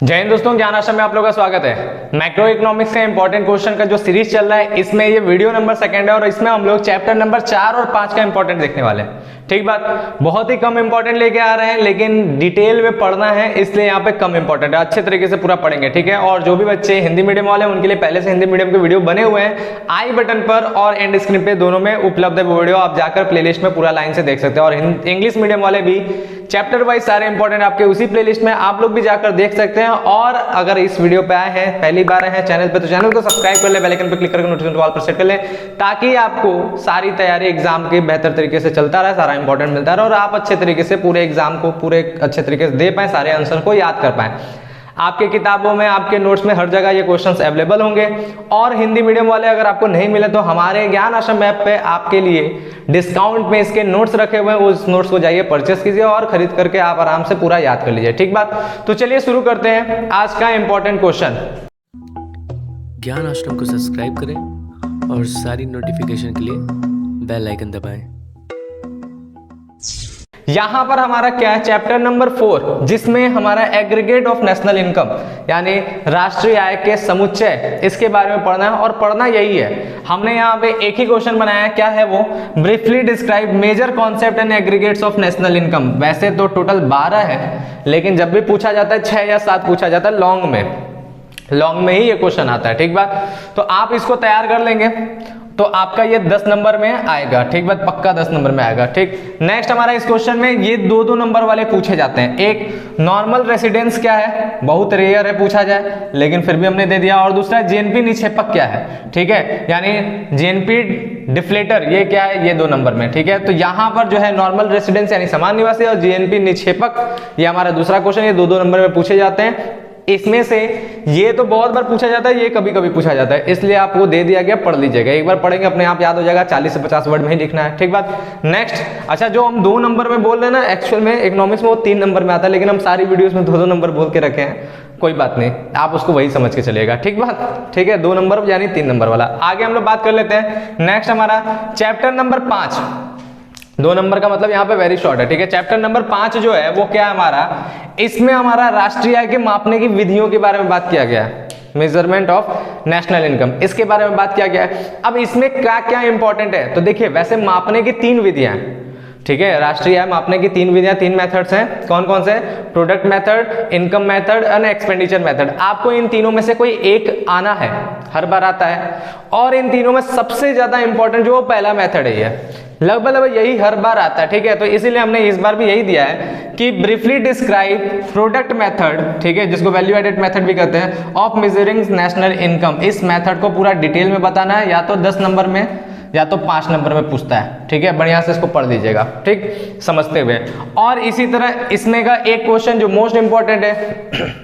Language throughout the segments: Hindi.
जय हिंद दोस्तों, ज्ञान आश्रम में आप लोगों का स्वागत है। मैक्रो इकोनॉमिक्स का इंपॉर्टेंट क्वेश्चन का जो सीरीज चल रहा है, इसमें ये वीडियो नंबर 2 है और इसमें हम लोग चैप्टर नंबर 4 और 5 का इंपॉर्टेंट देखने वाले हैं। ठीक बात, बहुत ही कम इंपॉर्टेंट लेके आ रहे हैं, लेकिन डिटेल में पढ़ना है इसलिए यहाँ पे कम इंपॉर्टेंट है, अच्छे तरीके से पूरा पढ़ेंगे। ठीक है, और जो भी बच्चे हिंदी मीडियम वाले हैं उनके लिए पहले से हिंदी मीडियम के वीडियो बने हुए हैं, आई बटन पर और एंड स्क्रीन पे दोनों में उपलब्ध है वो वीडियो, आप जाकर प्लेलिस्ट में पूरा लाइन से देख सकते हैं। और इंग्लिश मीडियम वाले भी चैप्टर वाइज सारे इंपॉर्टेंट आपके उसी प्लेलिस्ट में आप लोग भी जाकर देख सकते हैं। और अगर इस वीडियो पे आए हैं, पहली बार आए हैं चैनल पे, तो चैनल को सब्सक्राइब कर ले, बेल आइकन पे क्लिक करके नोटिफिकेशन ऑल पर सेट कर ले, ताकि आपको सारी तैयारी एग्जाम की बेहतर तरीके से चलता रहे, सारा इंपॉर्टेंट मिलता रहे और आप अच्छे तरीके से पूरे एग्जाम को पूरे अच्छे तरीके से दे पाए, सारे आंसर को याद कर पाए। आपके किताबों में, आपके नोट्स में हर जगह ये क्वेश्चंस अवेलेबल होंगे। और हिंदी मीडियम वाले अगर आपको नहीं मिले तो हमारे ज्ञान आश्रम ऐप पे आपके लिए डिस्काउंट में इसके नोट्स रखे हुए हैं, उस नोट्स को जाइए परचेस कीजिए और खरीद करके आप आराम से पूरा याद कर लीजिए। ठीक बात, तो चलिए शुरू करते हैं आज का इंपॉर्टेंट क्वेश्चन। ज्ञान आश्रम को सब्सक्राइब करें और सारी नोटिफिकेशन के लिए बेल आइकन दबाएं। यहां पर हमारा क्या है, चैप्टर नंबर 4, जिसमें हमारा एग्रीगेट ऑफ नेशनल इनकम यानी राष्ट्रीय आय के समुच्चय, इसके बारे में पढ़ना है। और पढ़ना यही है, हमने यहाँ पे एक ही क्वेश्चन बनाया है, क्या है वो, briefly describe major concept and aggregates of national income. वैसे तो टोटल 12 है, लेकिन जब भी पूछा जाता है 6 या 7 पूछा जाता है, लॉन्ग में ही ये क्वेश्चन आता है। ठीक बात, तो आप इसको तैयार कर लेंगे तो आपका ये 10 नंबर में आएगा। ठीक बात, पक्का 10 नंबर में आएगा। ठीक, नेक्स्ट हमारा इस क्वेश्चन में ये 2-2 नंबर वाले पूछे जाते हैं। एक नॉर्मल रेसिडेंस क्या है, बहुत रेयर है पूछा जाए, लेकिन फिर भी हमने दे दिया। और दूसरा जीएनपी निक्षेपक क्या है। ठीक है, यानी जीएनपी डिफ्लेटर ये क्या है, ये 2 नंबर में। ठीक है, तो यहाँ पर जो है नॉर्मल रेसिडेंस यानी सामान्य निवासी और जीएनपी निक्षेपक, ये हमारा दूसरा क्वेश्चन, ये 2-2 नंबर में पूछे जाते हैं। इसमें से ये तो बहुत बार पूछा जाता है, ये कभी कभी पूछा जाता है, इसलिए आपको दे दिया गया, पढ़ लीजिएगा। एक बार पढ़ेंगे अपने आप याद हो जाएगा, 40 से 50 वर्ड में ही लिखना है। ठीक बात, नेक्स्ट। अच्छा, जो हम 2 नंबर में बोल रहे हैं ना, एक्चुअल में इकोनॉमिक्स में वो 3 नंबर में आता है, लेकिन हम सारी वीडियोस में 2-2 नंबर बोल के रखे हैं। कोई बात नहीं, आप उसको वही समझ के चलिएगा। ठीक बात, ठीक है, 2 नंबर यानी 3 नंबर वाला। आगे हम लोग बात कर लेते हैं। नेक्स्ट हमारा चैप्टर नंबर 5, 2 नंबर का मतलब यहाँ पे वेरी शॉर्ट है। ठीक है, चैप्टर नंबर 5 जो है वो क्या है हमारा, इसमें हमारा राष्ट्रीय आय के मापने की विधियों के बारे में बात किया गया है, मेजरमेंट ऑफ नेशनल इनकम, इसके बारे में बात किया गया है। अब इसमें क्या क्या इंपॉर्टेंट है, तो देखिए वैसे मापने की 3 विधियां हैं। ठीक है, राष्ट्रीय आय मापने की 3 विधियां, 3 मेथड्स हैं। कौन कौन से, product method, income method and expenditure method. आपको इन तीनों में से कोई एक आना है, हर बार आता है। और इन तीनों में सबसे ज्यादा इंपॉर्टेंट जो पहला मेथड है, ये लगभग यही हर बार आता है। ठीक है, तो इसीलिए हमने इस बार भी यही दिया है कि ब्रीफली डिस्क्राइब प्रोडक्ट मेथड, ठीक है, जिसको वैल्यू एडेड मेथड भी कहते हैं, ऑफ मेजरिंग नेशनल इनकम। इस मेथड को पूरा डिटेल में बताना है, या तो 10 नंबर में या तो 5 नंबर में पूछता है। ठीक है, बढ़िया से इसको पढ़ लीजिएगा, ठीक, समझते हुए। और इसी तरह इसमें का एक क्वेश्चन जो मोस्ट इंपॉर्टेंट है,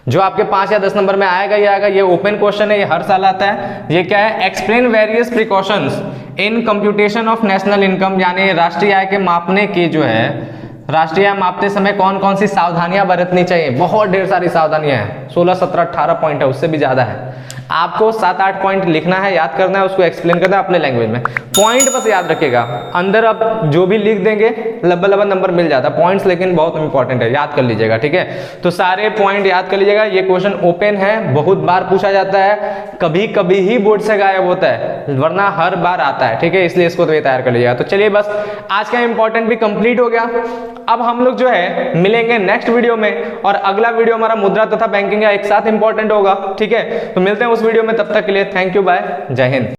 जो आपके 5 या 10 नंबर में आएगा, ये आएगा, ये ओपन क्वेश्चन है, ये हर साल आता है। ये क्या है, explain various precautions in computation of national income, यानी राष्ट्रीय आय के मापने की जो है, राष्ट्रीय आय मापते समय कौन कौन सी सावधानियां बरतनी चाहिए। बहुत ढेर सारी सावधानियां हैं, 16, 17, 18 पॉइंट है, उससे भी ज्यादा है। आपको 7-8 पॉइंट लिखना है, याद करना है, उसको एक्सप्लेन करना है अपने लैंग्वेज में। पॉइंट बस याद रखिएगा, अंदर आप जो भी लिख देंगे लंबा नंबर मिल जाता है। पॉइंट्स लेकिन बहुत इंपॉर्टेंट है, याद कर लीजिएगा। ठीक है, तो सारे पॉइंट याद कर लीजिएगा। ये क्वेश्चन ओपन है, बहुत बार पूछा जाता है, कभी कभी ही बोर्ड से गायब होता है, वरना हर बार आता है। ठीक है, इसलिए इसको तो तैयार कर लीजिएगा। तो चलिए, बस आज का इंपॉर्टेंट भी कंप्लीट हो गया। अब हम लोग जो है मिलेंगे नेक्स्ट वीडियो में, और अगला वीडियो हमारा मुद्रा तथा बैंकिंग का एक साथ इंपॉर्टेंट होगा। ठीक है, तो मिलते हैं उस वीडियो में, तब तक के लिए थैंक यू, बाय, जय हिंद।